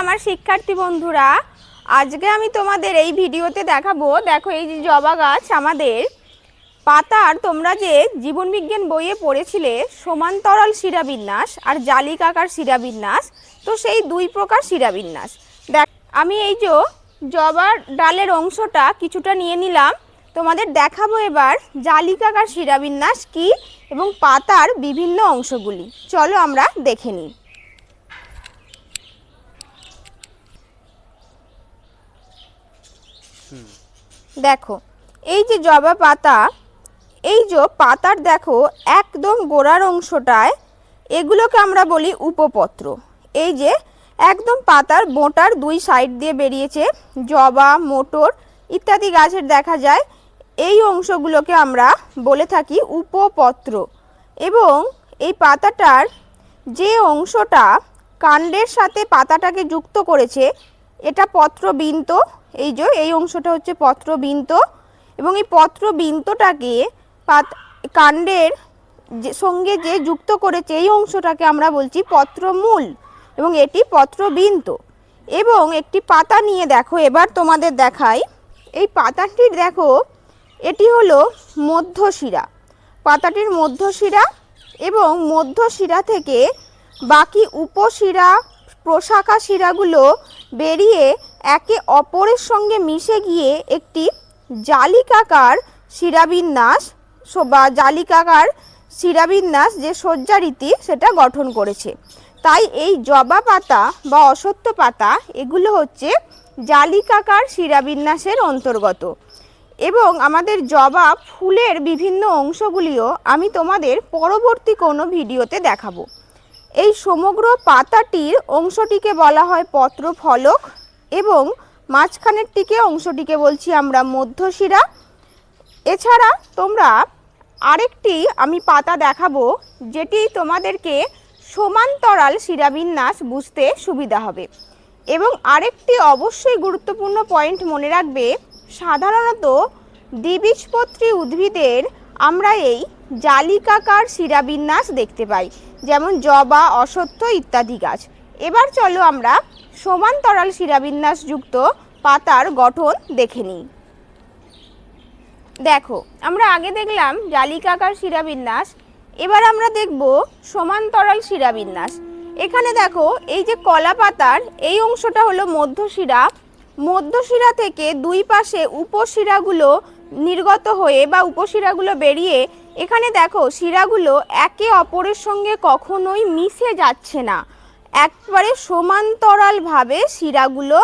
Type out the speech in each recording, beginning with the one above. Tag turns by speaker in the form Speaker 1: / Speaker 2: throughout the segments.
Speaker 1: আমার শিক্ষার্থী বন্ধুরা, আজকে আমি তোমাদের এই ভিডিওতে দেখাবো। দেখো, এই যে জবা গাছ আমাদের পাতার, তোমরা যে জীবনবিজ্ঞান বইয়ে পড়েছিলে সমান্তরাল শিরাবিন্যাস আর জালিকাকার শিরাবিন্যাস, তো সেই দুই প্রকার শিরাবিন্যাস। দেখ, আমি এই যে জবার ডালের অংশটা কিছুটা নিয়ে নিলাম, তোমাদের দেখাবো এবার জালিকাকার শিরাবিন্যাস কি এবং পাতার বিভিন্ন অংশগুলি। চলো আমরা দেখে নিই। দেখো, এই যে জবা পাতা, এই যে পাতার দেখো একদম গোড়ার অংশটায় এগুলোকে আমরা বলি উপপত্র। এই যে একদম পাতার বোঁটার দুই সাইড দিয়ে বেরিয়েছে জবা, মোটর ইত্যাদি গাছের দেখা যায়, এই অংশগুলোকে আমরা বলে থাকি উপপত্র। এবং এই পাতাটার যে অংশটা কাণ্ডের সাথে পাতাটাকে যুক্ত করেছে এটা পত্রবিন্ত। এই যে এই অংশটা হচ্ছে পত্রবিন্ত, এবং এই পত্রবিন্তটাকে কাণ্ডের সঙ্গে যে যুক্ত করেছে এই অংশটাকে আমরা বলছি পত্রমূল, এবং এটি পত্রবিন্ত। এবং একটি পাতা নিয়ে দেখো, এবার তোমাদের দেখাই। এই পাতাটির দেখো, এটি হলো মধ্যশিরা, পাতাটির মধ্যশিরা, এবং মধ্যশিরা থেকে বাকি উপশিরা প্রশাখা শিরাগুলো বেরিয়ে একে অপরের সঙ্গে মিশে গিয়ে একটি জালিকাকার শিরাবিন্যাস বা জালিকাকার শিরাবিন্যাস যে সজ্জারীতি সেটা গঠন করেছে। তাই এই জবা পাতা বা অশ্বত্থ পাতা এগুলো হচ্ছে জালিকাকার শিরাবিন্যাসের অন্তর্গত। এবং আমাদের জবা ফুলের বিভিন্ন অংশগুলিও আমি তোমাদের পরবর্তী কোনো ভিডিওতে দেখাবো। এই সমগ্র পাতাটির অংশটিকে বলা হয় পত্রফলক, এবং মাঝখানেরটিকে অংশটিকে বলছি আমরা মধ্যশিরা। এছাড়া তোমরা আরেকটি আমি পাতা দেখাবো যেটি তোমাদেরকে সমান্তরাল শিরাবিন্যাস বুঝতে সুবিধা হবে। এবং আরেকটি অবশ্যই গুরুত্বপূর্ণ পয়েন্ট মনে রাখবে, সাধারণত দ্বিবীজপত্রী উদ্ভিদের আমরা এই জালিকাকার শিরাবিন্যাস দেখতে পাই, যেমন জবা, অশ্বত্থ ইত্যাদি গাছ। এবার চলো আমরা সমান্তরাল শিরাবিন্যাস যুক্ত পাতার গঠন দেখে নিই। দেখো, আমরা আগে দেখলাম জালিকাকার শিরাবিন্যাস, এবার আমরা দেখব সমান্তরাল শিরাবিন্যাস। এখানে দেখো, এই যে কলা পাতার এই অংশটা হলো মধ্যশিরা, মধ্যশিরা থেকে দুই পাশে উপশিরাগুলো নির্গত হয়ে বা উপশিরাগুলো বেরিয়ে এখানে দেখো শিরাগুলো একে অপরের সঙ্গে কখনোই মিশে যাচ্ছে না, একবারে সমান্তরালভাবে শিরাগুলো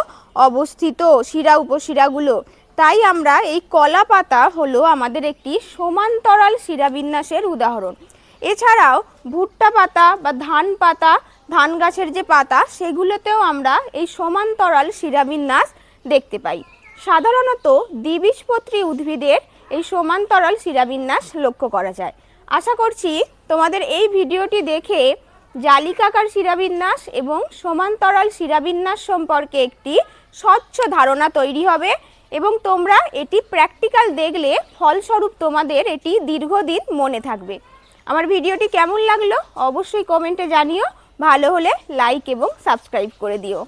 Speaker 1: অবস্থিত, শিরা উপশিরাগুলো। তাই আমরা এই কলা পাতা হলো আমাদের একটি সমান্তরাল শিরাবিন্যাসের উদাহরণ। এছাড়াও ভুট্টা পাতা বা ধান পাতা, ধান গাছের যে পাতা, সেগুলোতেও আমরা এই সমান্তরাল শিরাবিন্যাস দেখতে পাই। সাধারণত দ্বিবীজপত্রী উদ্ভিদের এই সমান্তরাল শিরাবিন্যাস লক্ষ্য করা যায়। আশা করছি তোমাদের এই ভিডিওটি দেখে জালিকাকার শিরাবিন্যাস এবং সমান্তরাল শিরাবিন্যাস সম্পর্কে একটি স্বচ্ছ ধারণা তৈরি হবে, এবং তোমরা এটি প্র্যাকটিক্যাল দেখলে ফলস্বরূপ তোমাদের এটি দীর্ঘদিন মনে থাকবে। আমার ভিডিওটি কেমন লাগলো অবশ্যই কমেন্টে জানিও, ভালো হলে লাইক এবং সাবস্ক্রাইব করে দিও।